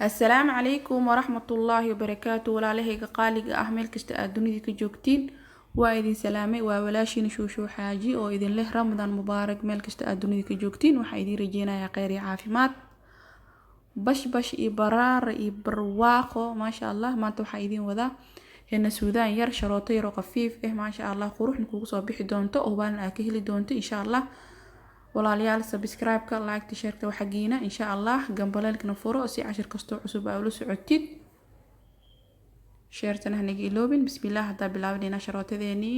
السلام عليكم ورحمة الله وبركاته walaalahayga qaaliga ah meel kasta aad dunida ka joogtiin waa idin salaamay waa walaashiin shuushu xaaji oo idin leh Ramadan mubaarak meel kasta aad dunida ka joogtiin waxa idin rajeynayaa khayr iyo caafimaad bash iyo baraar iyo barwaaqo maasha Allah maanta waxa idin wadaa hena Suudaan yar sharooto yar oo qafiif maasha Allah quruxna kugu soo bixi doonto oo baan aad ka heli doonto insha Allah walaalayaal subscribe-ka like share-ka waxa geena insha Allah gambaleelkana furo si cashir kasto cusub aad ula socotid share-tana hanaga iloobin bismillah hada bilaabnayna sharootadeeni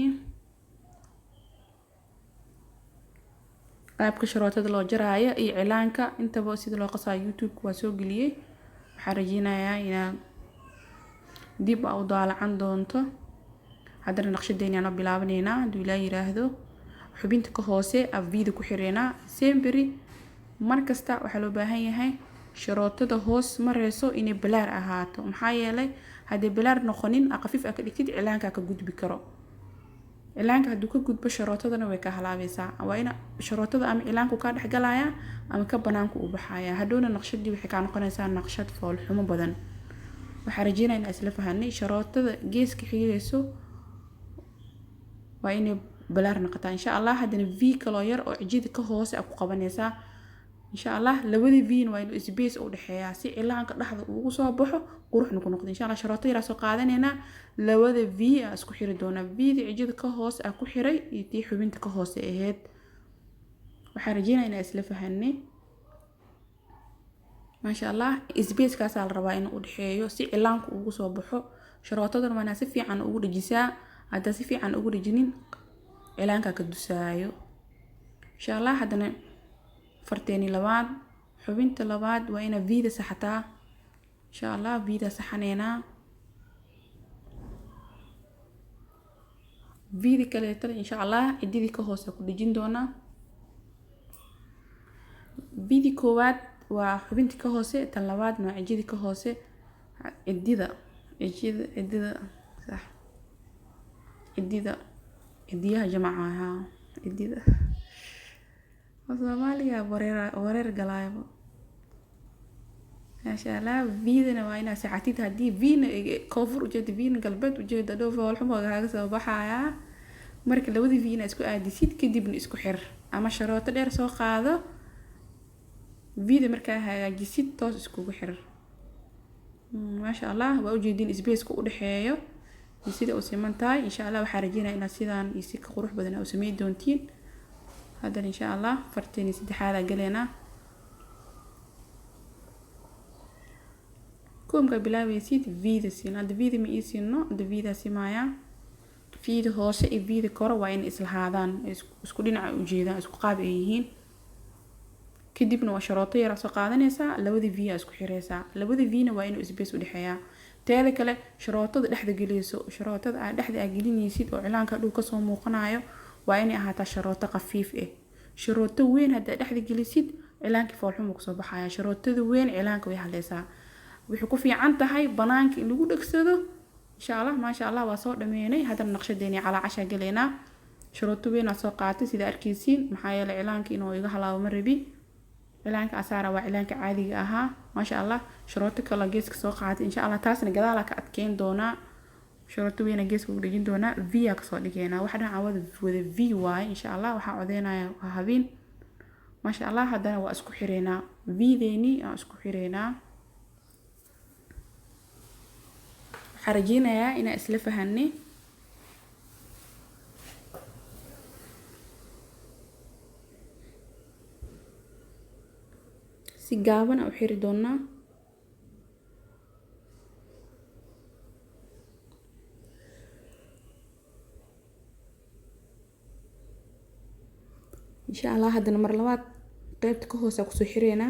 qaybka sharootada loo jaraayo iyo cilaanka intaba sida loo qasayo YouTube waa soo galiyay waxa rajeynayaa inaan dib u daalacan doonto hadana naqshadeena aan bilaabnayna haduu Ilaahay yiraahdo xubinta ka hoose video ku xireena semberi markasta waxa loo baahan yahay sharootada hoos mareyso inay bilaar ahaato maxaa yeelay hadii bilaar noqonin qafiif ka dhigtid cilaanka ka gudbi karo cilaanka haduu ka gudbo sharootadana way ka halaabaysaa waa in sharootada ama cilaanku ka dhaxgalaya ama ka banaanku u baxaya hadhoona naqshadii waxay ka noqonaysaa naqshad fool xumo badan waxa rajeynayaa in isla fahanay sharootada geeska xigayso waa inay بلار نقطة إن شاء الله هذا في كلاير أو عجيد كهوس أو قبنيسا إن شاء الله لودي فين وين سبيس أو دحيا سي إلا عنك لحظة وصابحه وروح نكون نقطة إن شاء الله شراطي راسو قاعدين هنا لودي في أسكو حير دونا في دي عجيد كهوس أكو حيري يتيحو بنت كهوس إيهاد وحرجينا إن أسلفه هني ما شاء الله سبيس كاسال رباين أو دحيا سي إلا عنك وصابحه شراطي دون مناسفي عن أو رجسا هذا سفي عن أو رجنين cilaanka ka dusaayo insha Allah hadana farteeni labaad xubinta labaad waa ina vida saxataa insha Allah vida saxaneena vida kale tan insha Allah ididi ka hoos ku dhijin doona vida koowaad waa xubinta ka hoose tan labaad waa ididi ka hoose idida صح idida إديها جماعة إديها وصوماليا ورير قلايبو ما شاء الله فيدنا وين ساعتين هدي فين كوفر وجد فين قلبت وجد دوفه والحمى هذا صباحا مركل لو ذي فينا اسكو عادي سيد كدي بن اسكو حر أما شروط دير سوق هذا فيدا مركها جسيد توس اسكو حر ما شاء الله وأوجدين إسبيس كو دحيو sida oo simantahay insha Allah waxa rajeenaa inaad sidaan isi ka qurux badan oo sameey doontiin hadan insha Allah farteeni saddexaad galeena koomka bilaabeysid video sina video ma isino video simaya video hoose iyo video kor waa in isla haadaan isku dhinaca u jeedaan isku qaab ay yihiin kadibna waa sharooto yar soo qaadanaysa labada video isku xireysa labada video waa inuu isbees u dhaxeeyaa teeda kale sharootada dhexda geliso sharootada aad dhexda gelinaysid oo cilaanka dhul ka soo muuqanayo waa inay ahaataa sharooto qafiif sharooto weyn hadda dhexda gelisid cilaanka foolxumo ku soo baxaya sharootada weyn cilaanka way haleysaa wixii ku fiican tahay banaanka in lagu dhagsado insha Allah ma sha Allah waa soo dhameynay hadana naqshadeeni cala casha galeena sharooto weyn soo qaatay sida arkaysiin maxaa yeelay cilaanka inuu iga halaabo ma rabi cilaanka asaara waa cilaanka caadiga ahaa ma sha Allah sharooto kala geeska soo qaatay insha Allah taasna gadaal ka adkeyn doona sharooto weyn geeska u dhigin doona v ka soo dhigeena waxa dhan wada VY insha Allah waxa codeynaya habeen ma sha Allah hadana waa isku xireena videeni aan isku xireena xarajinaya ina isla fahanay si gaaban u xiri doona insha Allah hadana mar labaad qaybta ka hoose ku soo xireena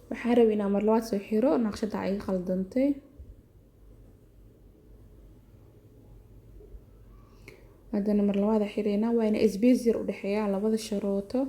waxa rabina mar labaad soo xiro naqshada ay qaldantay hadana mar labaad xireena waa in space yar u dhaxeeya labada sharooto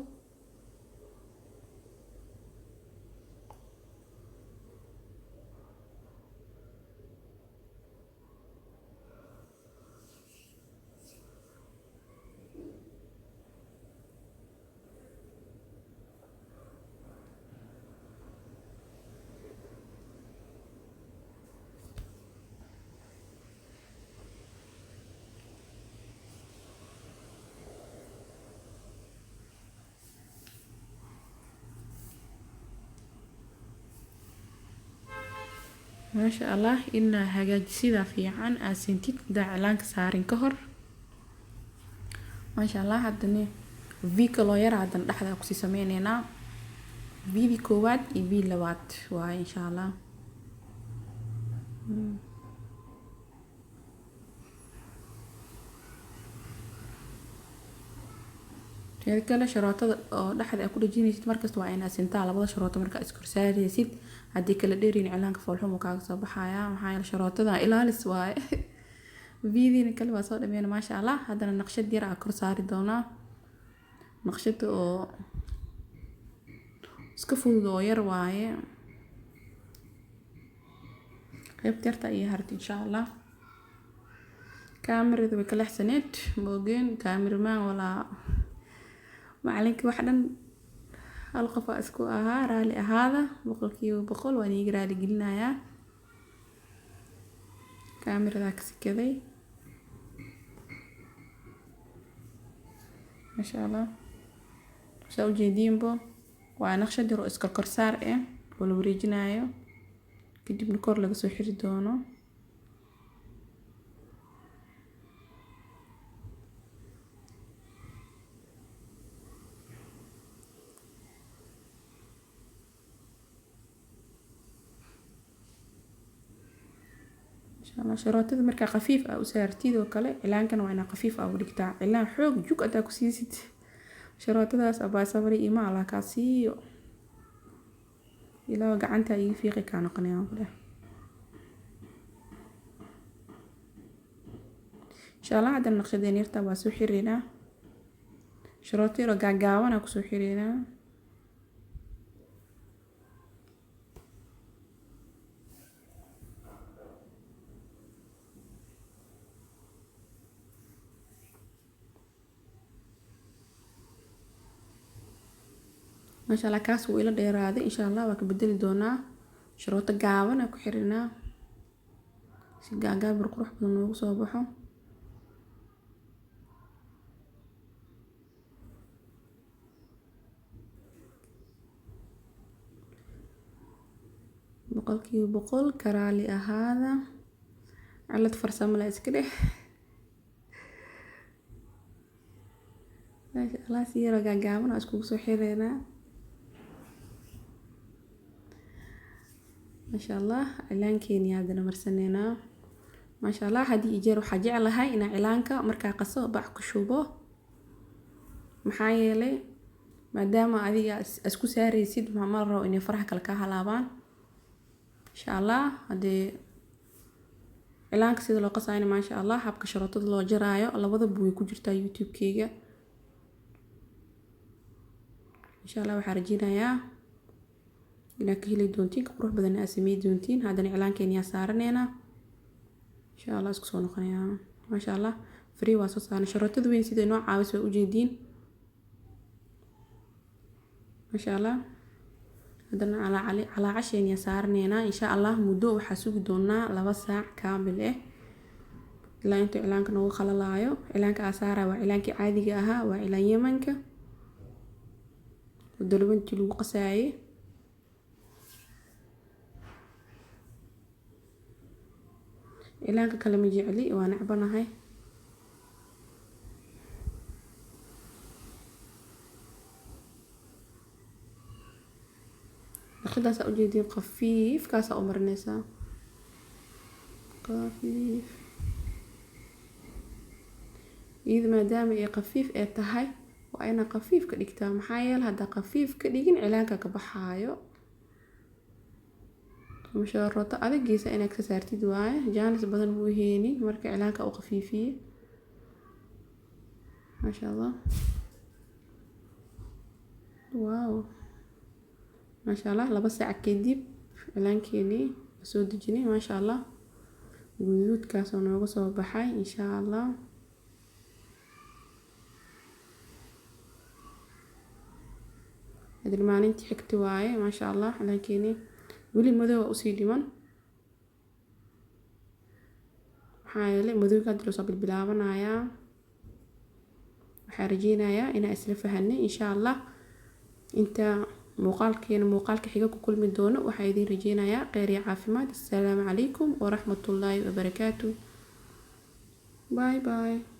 ما شاء الله إن هجاجسيدا في عن أسنتيد دا إعلانك سارين كهر ما شاء الله هادني فيك لوير هادن دحدا كسي سمينينا فيدي كواد في لوات واي إن شاء الله teeda kale sharootada oo dhexda ay ku dhajinaysid markasta waa inaad sintaa labada sharooto marka iskor saaraysid haddii kala dheerin cilaanka foolxumo kaaga soo baxaya maxaa yeele sharootada ilaalis waaye fiidina kale waa soo dhameeyna maasha allah haddana naqshad yar aa kor saari doonaa naqshada oo iska fudud oo yar waaye qaybta yarta iyo harta insha allah kaamirada way kala xsaneed moogeen kaamiramaan walaa macalinka wax dhan hal qof isku ahaa raali ahaada boqolkiiba 100 waan iga raali gelinayaa kaamirada ka sikaday ma sha Allah soo jeedinbo waa naqshad yar oo iska kor saar oo la wareejinayo kadibna kor laga soo xiri doono sharootada marka khafiif ah u saartid oo kale cilaankan waa inaa khafiif ah u dhigtaa cilaan xoog jug aad ku siisid sharootadaas abaa sabri ima ala ka siiyo ilaa gacanta ay fiiqi ka noqonayaan kale insha Allah hadan naqshadeen yarta waa soo xiriirina sharootiro gaagaaban ku soo xiriirina ما شاء الله كاس وإلى ديرادي إن شاء الله وكبدل دونا شروط قاونا كحرنا سيقاقا برقروح بدنو صوبحو بقول كرالي هذا على تفرسم لا اسكده ما شاء الله سيرا قاقاونا اسكو سو حيرينا ما شاء الله إعلان كينيا هذا مرسنينا ما شاء الله هذه إجارة حاجة على هاي إن إعلانك مركا قصة بعك شوبه محايلة ما دام هذه أسكو ساري يسيد مع مرة وإني فرحك الكاها لابان إن شاء الله هذه إعلانك سيد لو قصة ما شاء الله حبك شروط الله جرايو الله وضب ويكوجرتا يوتيوب كيجا إن شاء الله وحرجينا يا إنك هلي دونتين كبروح بدنا أسمي دونتين هذا الإعلان كينيا سارنينا إن شاء الله اسكسون قنيا ما شاء الله فري واسوس أنا شرطت دوين سيد نوع عاوز وجدين ما شاء الله هذا على عشان يسارنينا إن شاء الله مدو وحسوق دونا لبا ساعة كامل إلا أنتو إعلانك نو خلالايو إعلانك أسارة وإعلانك عادي أها وإعلان يمنك ودلوين تلو قساي إعلانك كلام جعلي وأنا عبنا هاي أخذها سأجدين خفيف كاسة أمر نساء خفيف إذا ما دام إيه خفيف إيه تهاي وأنا خفيف كديكتا محايل هذا خفيف كديكين إعلانك كبحايو مشاروطة أذا جيسا إنك سارتي دواي جانس بدن بوهيني مركا إعلانك أو خفيفية ما شاء الله واو ما شاء الله لبا ساعة كديب إعلانكيني سود جني ما شاء الله جيود كاسو نوغو سو بحاي إن شاء الله هذا المعنى انتي حكتي واي ما شاء الله إعلانكيني weli madow usii dhiman maxaa yeelay madowga hadda soo bilbilaabanayaa waxaan rajeynayaa inaan isla fahanay insha Allah inta muuqaalka xiga ku kulmi doono. Waxaa idin rajeynayaa kheyr iyo caafimaad. Assalaamu calaykum waraxmatullaahi wabarakaatuh. Bye bye.